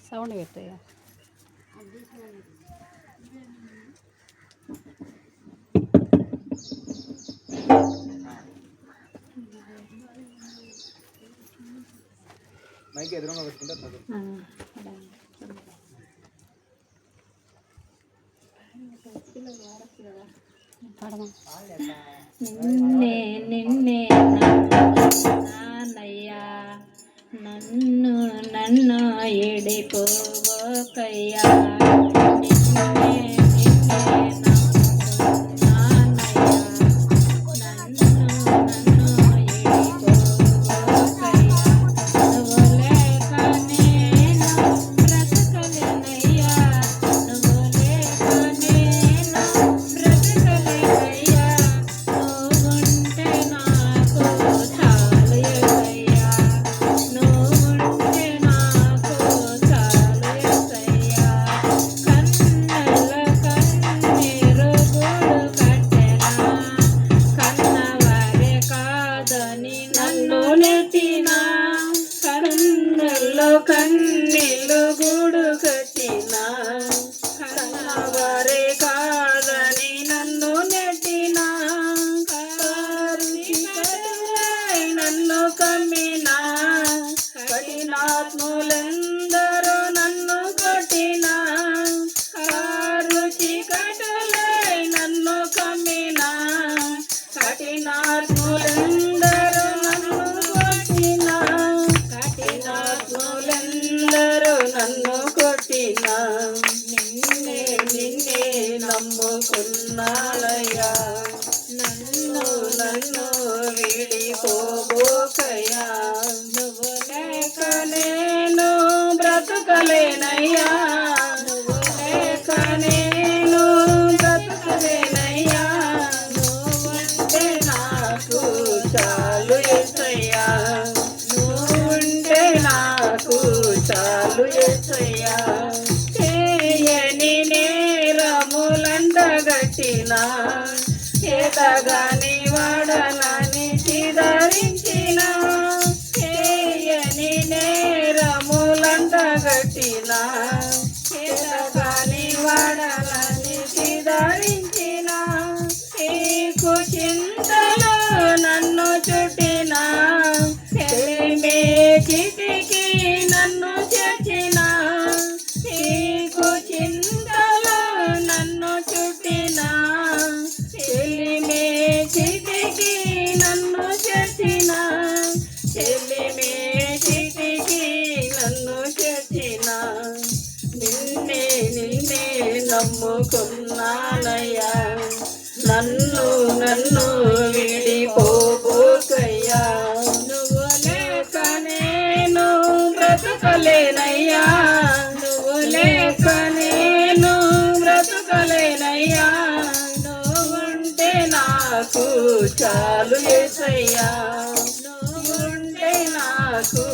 Sound పెట్టయ్యా. Mic ఎదురుగా పెట్టుకుంటే నిన్నే నిన్నే నాన్నయ్యా, నన్ను నన్ను ఎడిపోవకయ్యా. నిన్నే నిన్నే కన్నీళ్ళు గూడు కట్టిన, కన్నవారే కాదని నన్ను నెట్టిన, నన్ను కమ్మిన కఠినాత్ములెందరూ నన్ను కొట్టిన, రుచి కటలై నన్ను కమ్మిన కఠినాత్ములెందరూ నన్ను కొట్టిన, కఠినాత్ములెందరూ నన్ను కొట్టిన, నిన్నే నిన్నే నమ్ముకున్నానయ్యా. నన్ను నన్ను విడిపోబోకయ్యా. నువ్వు లేక నేను బ్రతుకలేనయ్యా. నువ్వు లేక నేను బ్రతుకలేనయ్యా. నువ్వంటే నాకు చాలు యేసయ్యా. నువ్వుంటే నాకు చాలు యేసయ్యా. చేయని నేరములంటగట్టిన, చేతగాని వాడనని చిదరించిన, చేయని నేరములంటగట్టిన, చేతగాని వాడనని చిదరించిన, నీకు చింతలో నన్ను చుట్టిన, చెలిమే చితికి నన్ను చేర్చిన, నీకు చింతలో నన్ను చుట్టిన, చెలిమే చితికి నన్ను చేర్చిన, చెలిమే చితికి నన్ను చేర్చిన, నిన్నే నిన్నే నమ్ముకున్నానయ్యా. నన్ను నన్ను విడిపోబోకయ్యా. నువ్వు లేక నేను బ్రతుకలేనయ్యా. నువ్వు లేక నేను బ్రతుకలేనయ్యా. నువ్వుంటే నాకు చాలు యేసయ్యా. నువ్వుంటే నాకు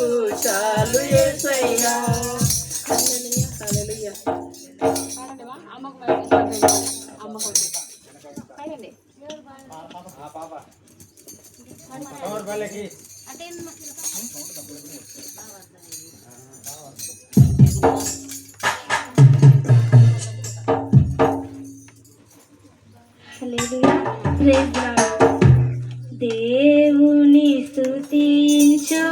చాలు యేసయ్యా. హల్లెలూయా హల్లెలూయా. దేవుని స్తుతించు